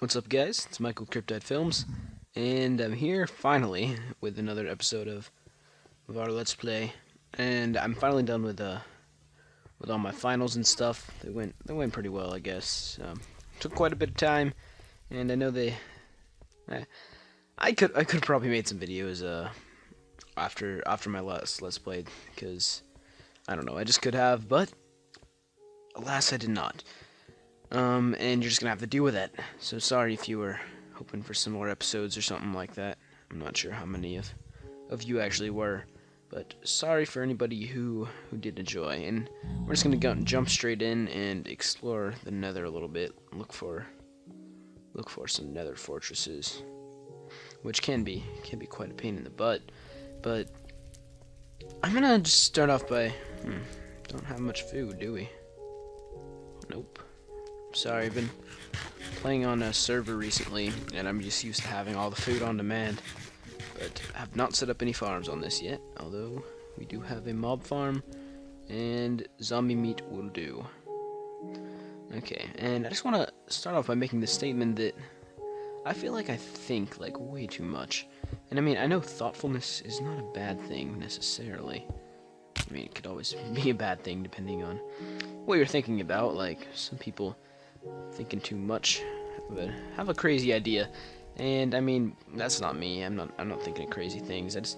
What's up, guys? It's Michael Cryptid Films, and I'm here finally with another episode of our Let's Play. And I'm finally done with all my finals and stuff. They went pretty well, I guess. Took quite a bit of time, and I know I, I could probably made some videos after my last Let's Play, because I don't know, I just could have, but alas I did not. And you're just gonna have to deal with it. So sorry if you were hoping for some more episodes or something like that. I'm not sure how many of you actually were, but sorry for anybody who did enjoy. And we're just gonna jump straight in and explore the Nether a little bit. Look for some Nether fortresses, which can be quite a pain in the butt. But I'm gonna just start off by don't have much food, do we? Nope. Sorry, I've been playing on a server recently, and I'm just used to having all the food on demand, but I have not set up any farms on this yet, although we do have a mob farm, and zombie meat will do. Okay, and I just want to start off by making the statement that I feel like I think, like, way too much. And I mean, I know thoughtfulness is not a bad thing, necessarily. I mean, it could always be a bad thing, depending on what you're thinking about. Like, some people thinking too much, but have a crazy idea, and I mean, that's not me. I'm not thinking of crazy things. I just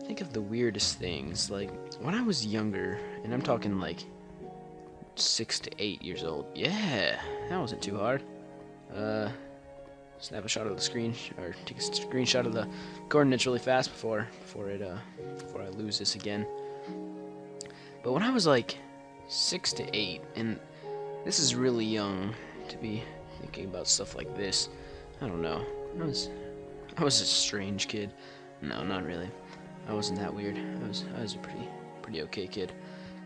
think of the weirdest things. Like when I was younger, and I'm talking like 6 to 8 years old. Yeah, that wasn't too hard. Snap a shot of the screen, or take a screenshot of the coordinates really fast before I lose this again. But when I was like 6 to 8, and this is really young to be thinking about stuff like this. I don't know. I was a strange kid. No, not really. I wasn't that weird. I was a pretty okay kid.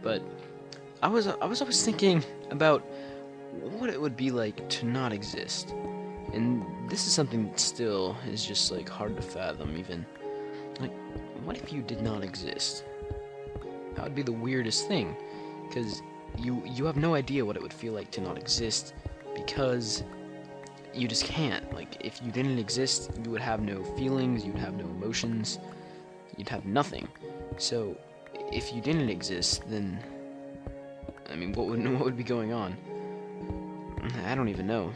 But I was always thinking about what it would be like to not exist. And this is something that still is just like hard to fathom even. Like, what if you did not exist? That would be the weirdest thing, because you have no idea what it would feel like to not exist, because you just can't. Like, if you didn't exist, you would have no feelings, you'd have no emotions, you'd have nothing. So, if you didn't exist, then, I mean, what would be going on? I don't even know.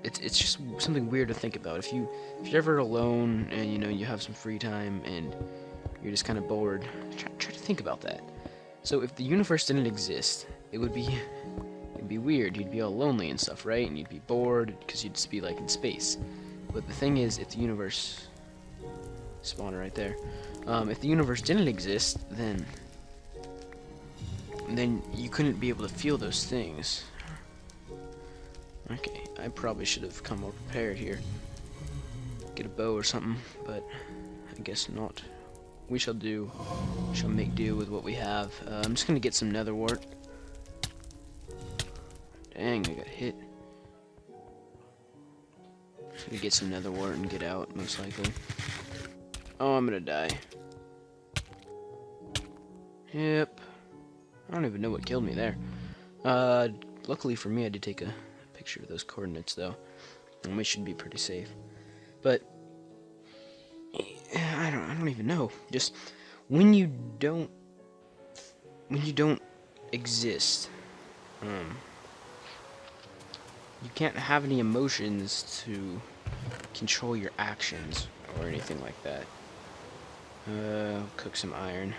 It's just something weird to think about. If you're ever alone and you have some free time and you're just kind of bored, try to think about that. So if the universe didn't exist, it'd be weird. You'd be all lonely and stuff, right? And you'd be bored because you'd just be like in space. But the thing is, if the universe spawner right there, if the universe didn't exist, then you couldn't be able to feel those things. Okay, I probably should have come more prepared here. Get a bow or something, but I guess not. We shall make do with what we have. I'm just gonna get some nether wart. Dang, I got hit. Just gonna get some nether wart and get out, most likely. Oh, I'm gonna die. Yep. I don't even know what killed me there. Luckily for me, I did take a picture of those coordinates, though, and we should be pretty safe. But I don't even know. Just when you don't exist, you can't have any emotions to control your actions or anything like that. Cook some iron.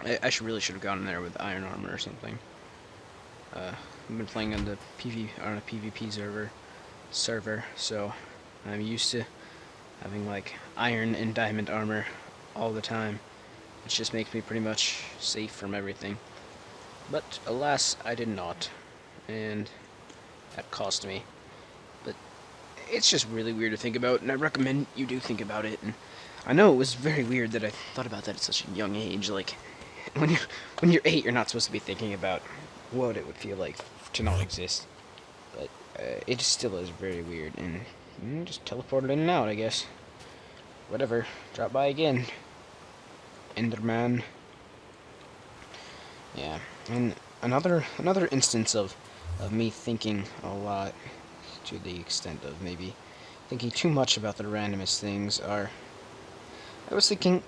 I really should have gone in there with iron armor or something. I've been playing on a PvP server, so I'm used to having like iron and diamond armor all the time, which just makes me pretty much safe from everything. But alas, I did not, and that cost me. But it's just really weird to think about, and I recommend you do think about it. And I know it was very weird that I thought about that at such a young age. Like when you're 8, you're not supposed to be thinking about what it would feel like to not exist. But it still is very weird, and just teleported in and out, I guess. Whatever. Drop by again. Enderman. Yeah. And another instance of me thinking a lot to the extent of maybe thinking too much about the randomest things are... I was thinking,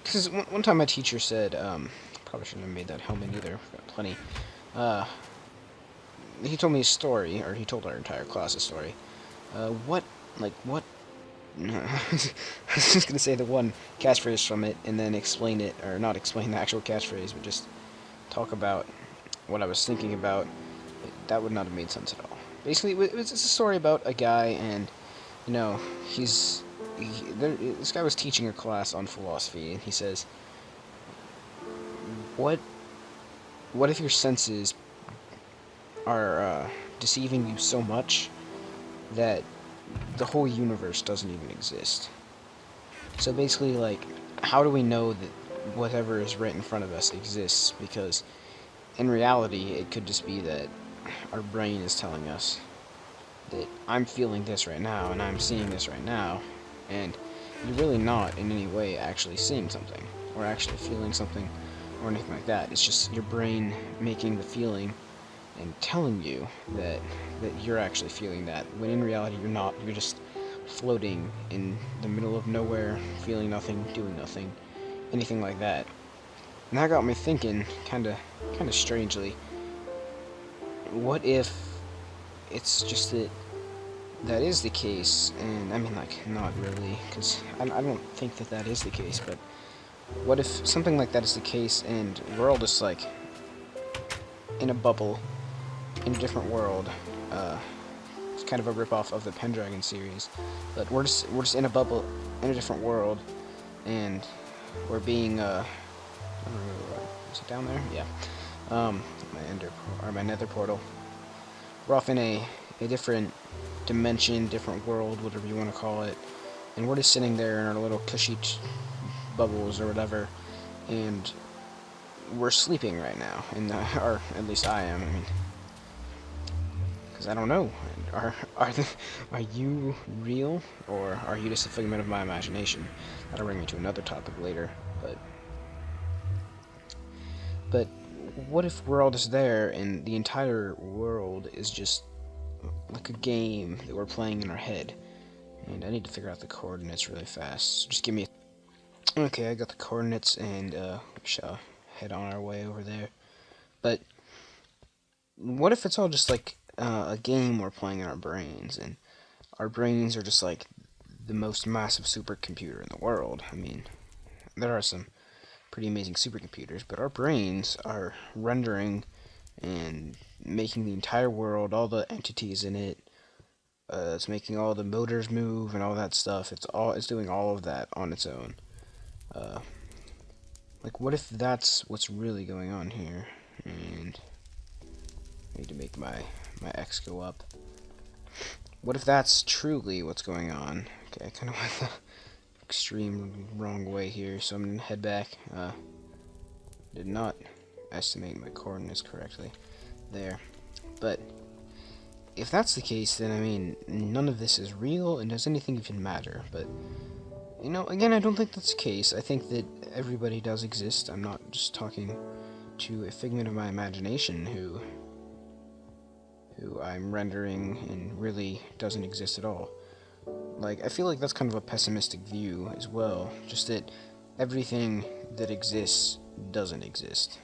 because one time my teacher said, probably shouldn't have made that helmet either, I've got plenty. He told me a story, or he told our entire class a story. What I was just gonna say the one catchphrase from it, and then explain it, or not explain the actual catchphrase, but just talk about what I was thinking about. That would not have made sense at all. Basically, it was just a story about a guy, and, you know, this guy was teaching a class on philosophy, and he says, what if your senses are deceiving you so much that the whole universe doesn't even exist? So basically, like, how do we know that whatever is right in front of us exists? Because in reality, it could just be that our brain is telling us that I'm feeling this right now, and I'm seeing this right now, and you're really not in any way actually seeing something, or actually feeling something, or anything like that. It's just your brain making the feeling and telling you that you're actually feeling that, when in reality you're not. You're just floating in the middle of nowhere, feeling nothing, doing nothing, anything like that. And that got me thinking, kind of strangely, what if it's just that is the case? And I mean, like, not really, because I don't think that is the case, but what if something like that is the case, and we're all just, like, in a bubble, in a different world? It's kind of a ripoff of the Pendragon series, but we're just in a bubble, in a different world, and we're being, is it down there? Yeah. My Nether portal. We're off in a different dimension, different world, whatever you want to call it, and we're just sitting there in our little cushy bubbles or whatever, and we're sleeping right now, or at least I am. I mean, because I don't know. Are you real, or are you just a figment of my imagination? That'll bring me to another topic later, but what if we're all just there, and the entire world is just like a game that we're playing in our head? And I need to figure out the coordinates really fast. So just give me okay, I got the coordinates, and we shall head on our way over there. But what if it's all just like a game we're playing in our brains, and our brains are just like the most massive supercomputer in the world? I mean, there are some pretty amazing supercomputers, but our brains are rendering and making the entire world, all the entities in it. It's making all the motors move and all that stuff. It's doing all of that on its own. Like, what if that's what's really going on here? And I need to make my X go up. What if that's truly what's going on? Okay, I kind of went the extreme wrong way here, so I'm gonna head back. Did not estimate my coordinates correctly there. But if that's the case, then I mean, none of this is real, and does anything even matter? But, you know, again, I don't think that's the case. I think that everybody does exist. I'm not just talking to a figment of my imagination who I'm rendering and really doesn't exist at all. Like, I feel like that's kind of a pessimistic view as well, just that everything that exists doesn't exist,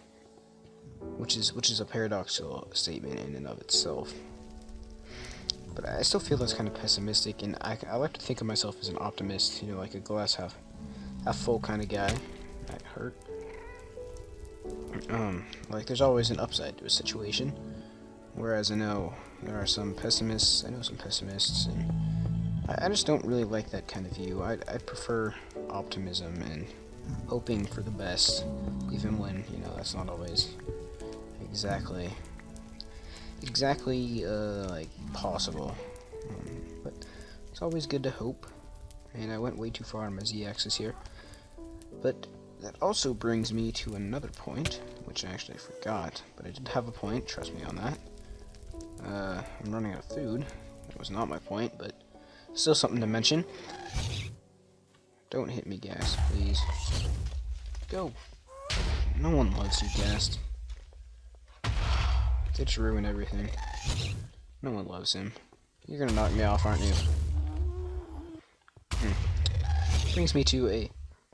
which is a paradoxical statement in and of itself. But I still feel that's kind of pessimistic, and I like to think of myself as an optimist, you know, like a glass half full kind of guy. That hurt. Like, there's always an upside to a situation, whereas I know there are some pessimists. I know some pessimists, and I just don't really like that kind of view. I'd prefer optimism and hoping for the best, even when, you know, that's not always exactly like possible. But it's always good to hope. And I went way too far on my z-axis here. But that also brings me to another point, which I actually forgot, but I did have a point, trust me on that. I'm running out of food. That was not my point, but still something to mention. Don't hit me, Ghast, please. Go. No one loves you, Ghast. They just ruin everything. No one loves him. You're gonna knock me off, aren't you? Brings me to a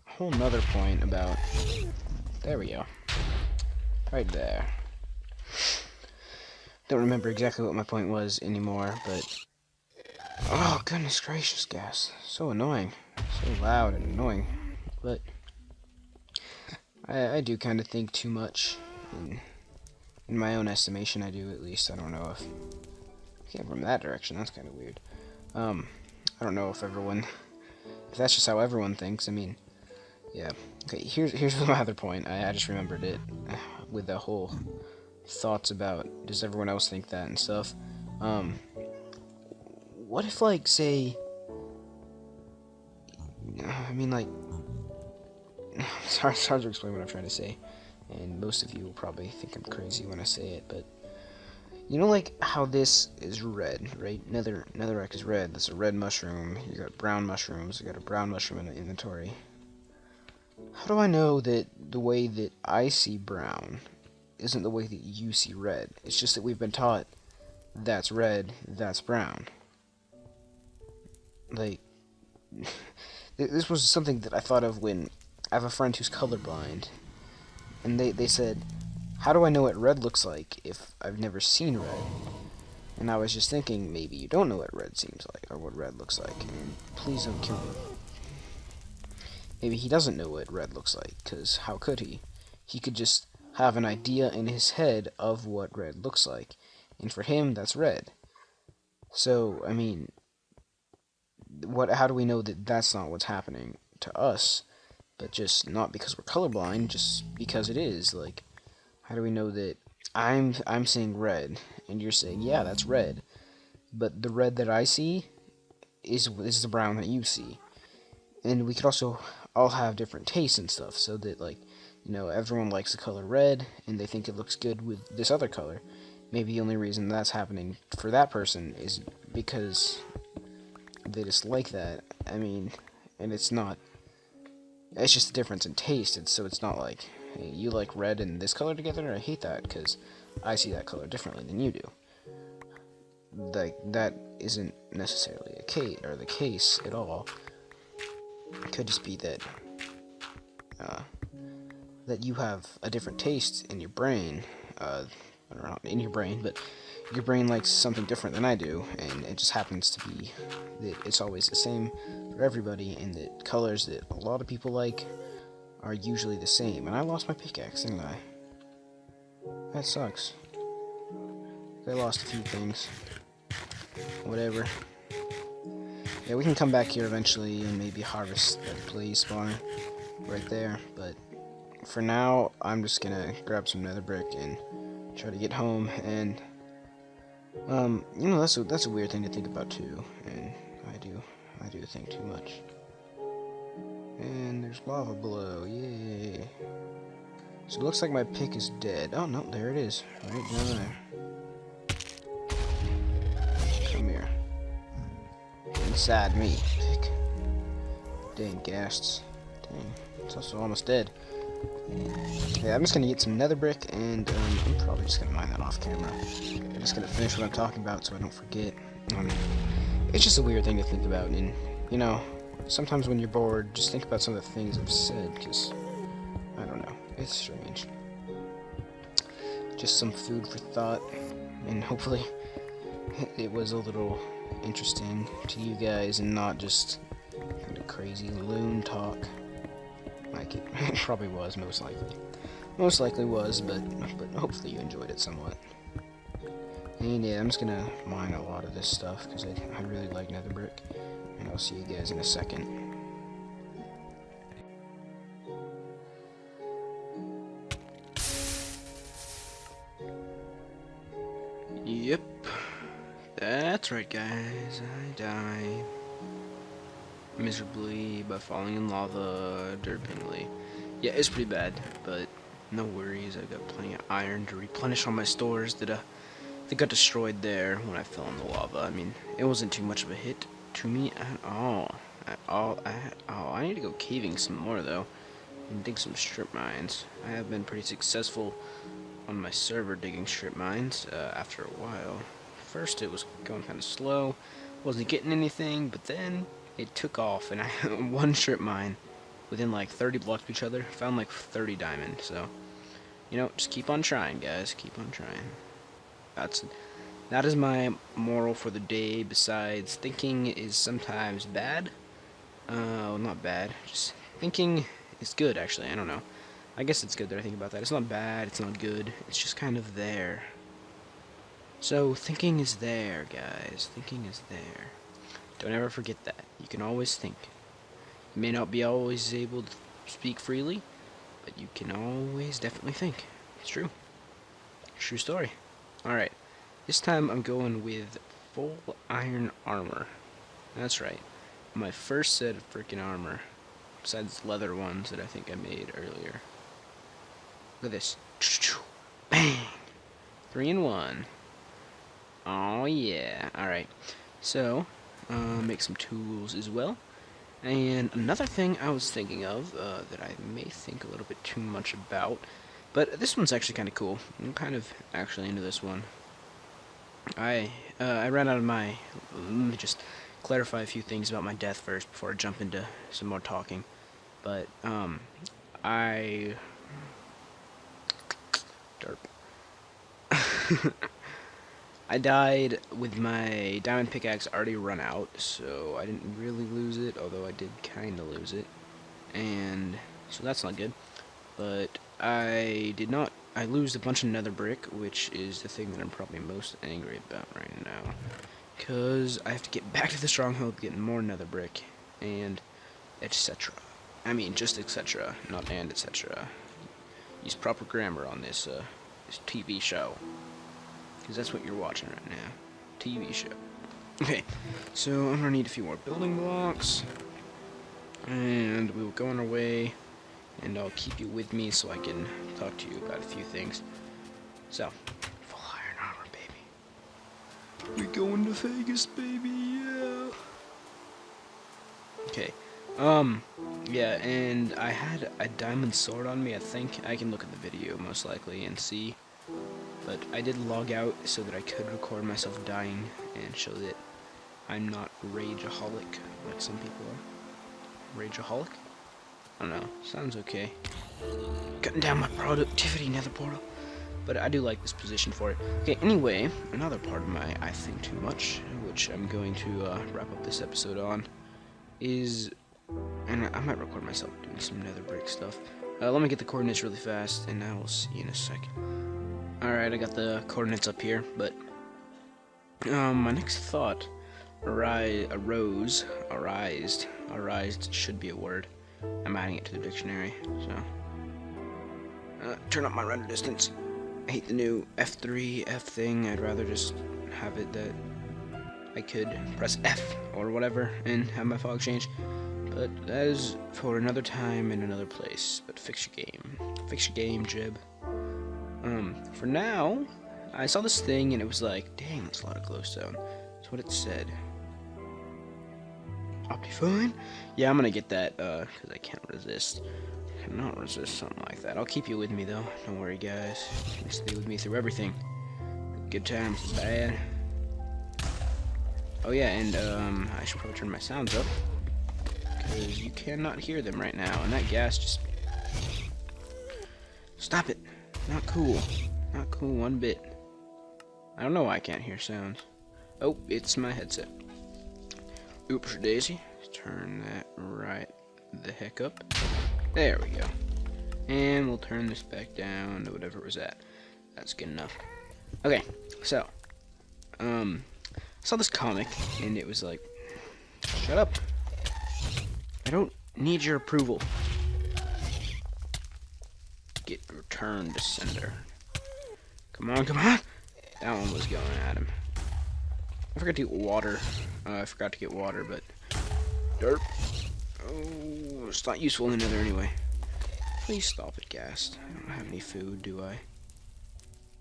whole nother point about... There we go. Right there. Don't remember exactly what my point was anymore, but... Oh, goodness gracious, gas. So annoying. So loud and annoying. But... I do kind of think too much. In my own estimation, I do, at least. I don't know if... I came from that direction, that's kind of weird. I don't know if everyone... If that's just how everyone thinks, I mean... Yeah. Okay, here's my other point. I just remembered it. With the whole thoughts about, does everyone else think that and stuff. What if, like, say... I mean, like... It's hard to explain what I'm trying to say. And most of you will probably think I'm crazy when I say it, but... You know, like, how this is red, right? Netherrack is red. That's a red mushroom. You got brown mushrooms. You got a brown mushroom in the inventory. How do I know that the way that I see brown isn't the way that you see red? It's just that we've been taught that's red, that's brown. Like, this was something that I thought of when I have a friend who's colorblind, and they said, how do I know what red looks like if I've never seen red? And I was just thinking, maybe you don't know what red seems like, or what red looks like, and please don't kill me. Maybe he doesn't know what red looks like, because how could he? He could just have an idea in his head of what red looks like, and for him, that's red. So, I mean, how do we know that that's not what's happening to us, but just not because we're colorblind, just because it is? Like, how do we know that I'm seeing red, and you're saying, yeah, that's red, but the red that I see is the brown that you see? And we could also all have different tastes and stuff, so that, like, you know, everyone likes the color red, and they think it looks good with this other color. Maybe the only reason that's happening for that person is because they just like that. I mean, and it's just a difference in taste. So it's not like, hey, you like red and this color together, I hate that because I see that color differently than you do. Like, that isn't necessarily the case at all. It could just be that that you have a different taste in your brain. I don't know, in your brain, but your brain likes something different than I do, and it just happens to be that it's always the same for everybody, and that colors that a lot of people like are usually the same. And I lost my pickaxe, didn't I? That sucks. I lost a few things. Whatever. Yeah, we can come back here eventually and maybe harvest that blaze spawner right there, but for now, I'm just gonna grab some nether brick and try to get home. And you know, that's a weird thing to think about too, and I do think too much. And there's lava below, yay! So it looks like my pick is dead. Oh no, there it is, right down there. Come here, inside me, pick. Dang ghasts, dang, it's also almost dead. Yeah, I'm just gonna get some nether brick, and I'm probably just gonna mine that off camera. I'm just gonna finish what I'm talking about so I don't forget. It's just a weird thing to think about, and you know, sometimes when you're bored, just think about some of the things I've said, because I don't know, it's strange. Just some food for thought, and hopefully it was a little interesting to you guys and not just kind of crazy loon talk. Like it probably was, most likely. Most likely was, but hopefully you enjoyed it somewhat. And yeah, I'm just gonna mine a lot of this stuff because I really like nether brick. And I'll see you guys in a second. Yep, that's right, guys. I die miserably by falling in lava derpingly. Yeah, it's pretty bad, but no worries. I've got plenty of iron to replenish all my stores that got destroyed there when I fell in the lava. I mean, it wasn't too much of a hit to me at all. I need to go caving some more though and dig some strip mines. I have been pretty successful on my server digging strip mines after a while. first it was going kind of slow, wasn't getting anything, but then it took off, and I one strip mine within like 30 blocks of each other, found like 30 diamond. So, you know, just keep on trying, guys. Keep on trying. That is my moral for the day. Besides, thinking is sometimes bad. Well, not bad. Just thinking is good, actually. I don't know. I guess it's good that I think about that. It's not bad. It's not good. It's just kind of there. So, thinking is there, guys. Thinking is there. Don't ever forget that. You can always think. You may not be always able to speak freely, but you can always definitely think. It's true. True story. Alright. This time I'm going with full iron armor. That's right. My first set of freaking armor. Besides leather ones that I think I made earlier. Look at this. Bang! 3 in 1. Oh yeah. Alright. So, make some tools as well. And another thing I was thinking of, that I may think a little bit too much about, but this one's actually kind of cool. I'm kind of actually into this one. I ran out of my... Let me just clarify a few things about my death first before I jump into some more talking. But, I... Derp. I died with my diamond pickaxe already run out, so I didn't really lose it, although I did kind of lose it. And, so that's not good. But, I lose a bunch of nether brick, which is the thing that I'm probably most angry about right now. Because I have to get back to the stronghold, get more nether brick, and etc. I mean, just etc., not and etc. Use proper grammar on this TV show. Because that's what you're watching right now. TV show. Okay, so I'm gonna need a few more building blocks. And we will go on our way. And I'll keep you with me so I can talk to you about a few things. So, full iron armor, baby. We're going to Vegas, baby, yeah. Okay, yeah, and I had a diamond sword on me, I think. I can look at the video, most likely, and see. But I did log out so that I could record myself dying and show that I'm not rageaholic, like some people are. Rageaholic? I don't know. Sounds okay. Cutting down my productivity, nether portal. But I do like this position for it. Okay, anyway, another part of my I think too much, which I'm going to wrap up this episode on, is... And I might record myself doing some nether brick stuff. Let me get the coordinates really fast, and I will see you in a second. Alright, I got the coordinates up here, but... my next thought arised should be a word. I'm adding it to the dictionary, so... turn up my render distance. I hate the new F3, F thing. I'd rather just have it that I could press F or whatever and have my fog change. But that is for another time and another place. But fix your game. Fix your game, Jib. For now, I saw this thing and it was like, dang, that's a lot of glowstone. That's what it said. Optifine? Yeah, I'm gonna get that, because I can't resist. I cannot resist something like that. I'll keep you with me, though. Don't worry, guys. You can stay with me through everything. Good times, bad. Oh, yeah, and, I should probably turn my sounds up. Because you cannot hear them right now, and that gas just... Stop it! Not cool. Not cool one bit. I don't know why I can't hear sounds. Oh, it's my headset. Oops, daisy. Turn that right the heck up. There we go. And we'll turn this back down to whatever it was at. That's good enough. Okay, so I saw this comic and it was like, shut up. I don't need your approval. Get returned to sender. Come on, come on. That one was going at him. I forgot to get water. But derp. Oh, it's not useful in the nether anyway. Please stop it, Ghast. I don't have any food, do I?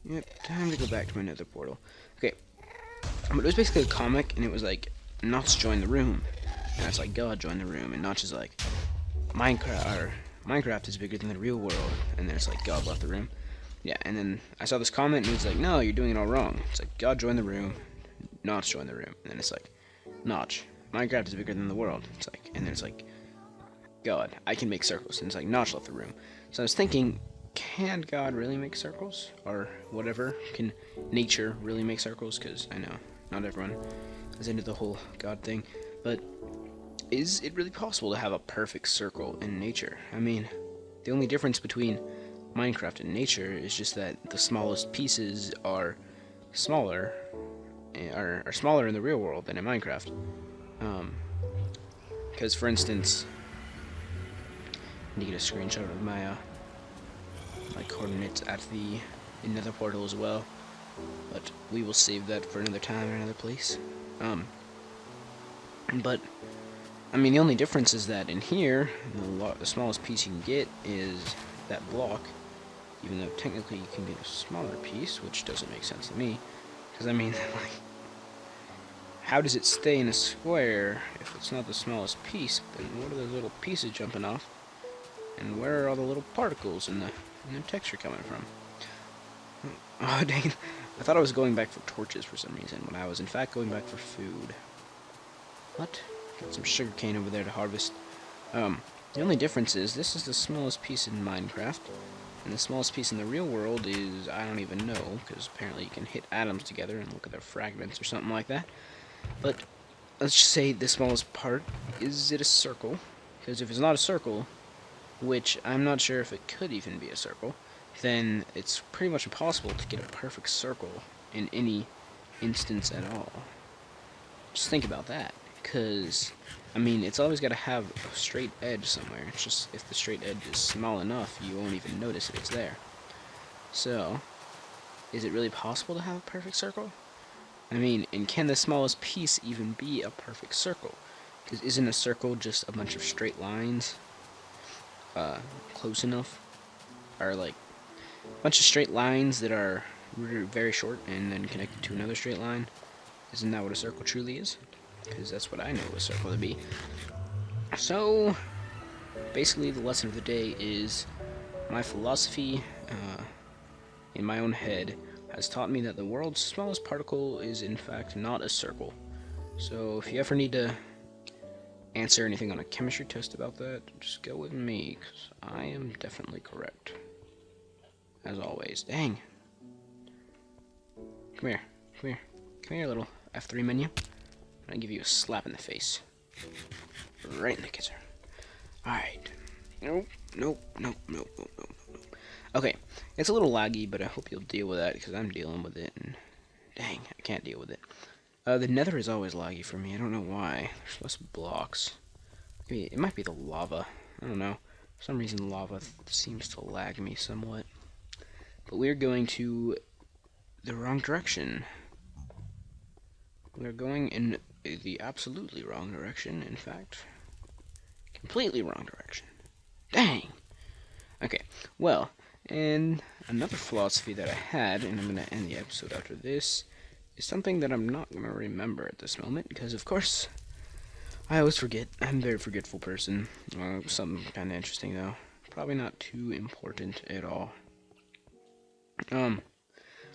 Yep, time to go back to my nether portal. Okay, but it was basically a comic, and it was like, Notch joined the room. And it's like, God joined the room, and Notch is like, Minecraft is bigger than the real world. And then it's like, God left the room. Yeah, and then I saw this comment, and it was like, no, you're doing it all wrong. It's like, God joined the room. Notch joined the room. And then it's like, Notch, Minecraft is bigger than the world. It's like, and then it's like, God, I can make circles. And it's like, Notch left the room. So I was thinking, can God really make circles? Or whatever. Can nature really make circles? Because I know not everyone is into the whole God thing. But is it really possible to have a perfect circle in nature? I mean, the only difference between Minecraft and nature is just that the smallest pieces are smaller, are smaller in the real world than in Minecraft. Because, for instance, I need to get a screenshot of my my coordinates at the Nether portal as well, but we will save that for another time or another place. But I mean, the only difference is that in here, the smallest piece you can get is that block, even though technically you can get a smaller piece, which doesn't make sense to me, because I mean, like, how does it stay in a square if it's not the smallest piece? But what are those little pieces jumping off? And where are all the little particles in the texture coming from? Oh, dang. I thought I was going back for torches for some reason, when I was in fact going back for food. What? Got some sugarcane over there to harvest. The only difference is this is the smallest piece in Minecraft, and the smallest piece in the real world is, I don't even know, because apparently you can hit atoms together and look at their fragments or something like that. But let's just say the smallest part, is it a circle? Because if it's not a circle, which I'm not sure if it could even be a circle, then it's pretty much impossible to get a perfect circle in any instance at all. Just think about that, because, I mean, it's always got to have a straight edge somewhere. It's just, if the straight edge is small enough, you won't even notice it's there. So, is it really possible to have a perfect circle? I mean, and can the smallest piece even be a perfect circle? Because isn't a circle just a bunch of straight lines? Close enough? Or like a bunch of straight lines that are very short and then connected to another straight line? Isn't that what a circle truly is? Because that's what I know a circle to be. So, basically the lesson of the day is my philosophy in my own head has taught me that the world's smallest particle is in fact not a circle. So if you ever need to answer anything on a chemistry test about that, just go with me, because I am definitely correct. As always. Dang. Come here. Come here. Come here, little F3 menu. I'm gonna give you a slap in the face. Right in the kisser. Alright. Nope. Nope. Nope. Nope. Nope. Nope. Nope. Okay. It's a little laggy, but I hope you'll deal with that, because I'm dealing with it, and dang, I can't deal with it. The Nether is always laggy for me. I don't know why. There's less blocks. Maybe it might be the lava. I don't know. For some reason, lava seems to lag me somewhat. But we're going to the wrong direction. We're going in the absolutely wrong direction. In fact, completely wrong direction. Dang. Okay. Well, and another philosophy that I had, and I'm going to end the episode after this, is something that I'm not going to remember at this moment, because of course I always forget. I'm a very forgetful person. Something kind of interesting though. Probably not too important at all. I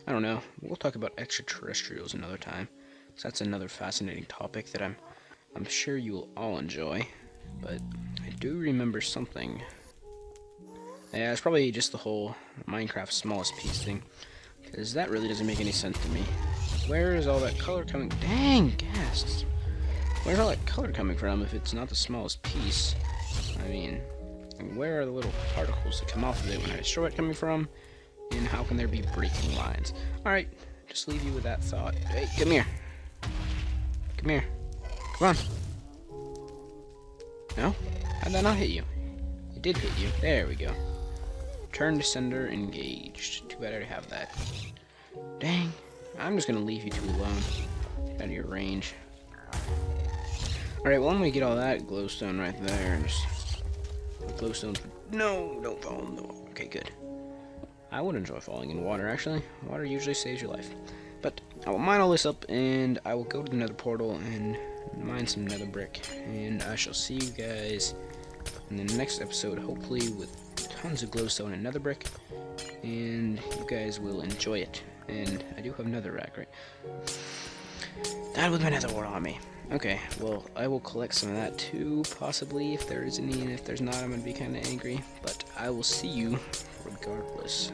don't know. We'll talk about extraterrestrials another time. So that's another fascinating topic that I'm sure you will all enjoy. But I do remember something. Yeah, it's probably just the whole Minecraft smallest piece thing, because that really doesn't make any sense to me. Where is all that color coming? Dang, gas! Where's all that color coming from if it's not the smallest piece? I mean, where are the little particles that come off of it when I destroy it coming from? And how can there be breaking lines? Alright, just leave you with that thought. Hey, come here. Come here. Come on. No? How'd that not hit you? It did hit you. There we go. Turn to sender engaged. Too bad I already have that. Dang. I'm just gonna leave you two alone. Out of your range. Alright, well I'm gonna get all that glowstone right there. And just glowstone. No, don't fall. No. Okay, good. I would enjoy falling in water, actually. Water usually saves your life. But I will mine all this up, and I will go to the nether portal and mine some nether brick. And I shall see you guys in the next episode, hopefully with tons of glowstone and nether brick. And you guys will enjoy it. And I do have nether rack, right? Died with my nether wart on me. Okay, well, I will collect some of that too, possibly, if there is any, and if there's not, I'm gonna be kind of angry. But I will see you regardless.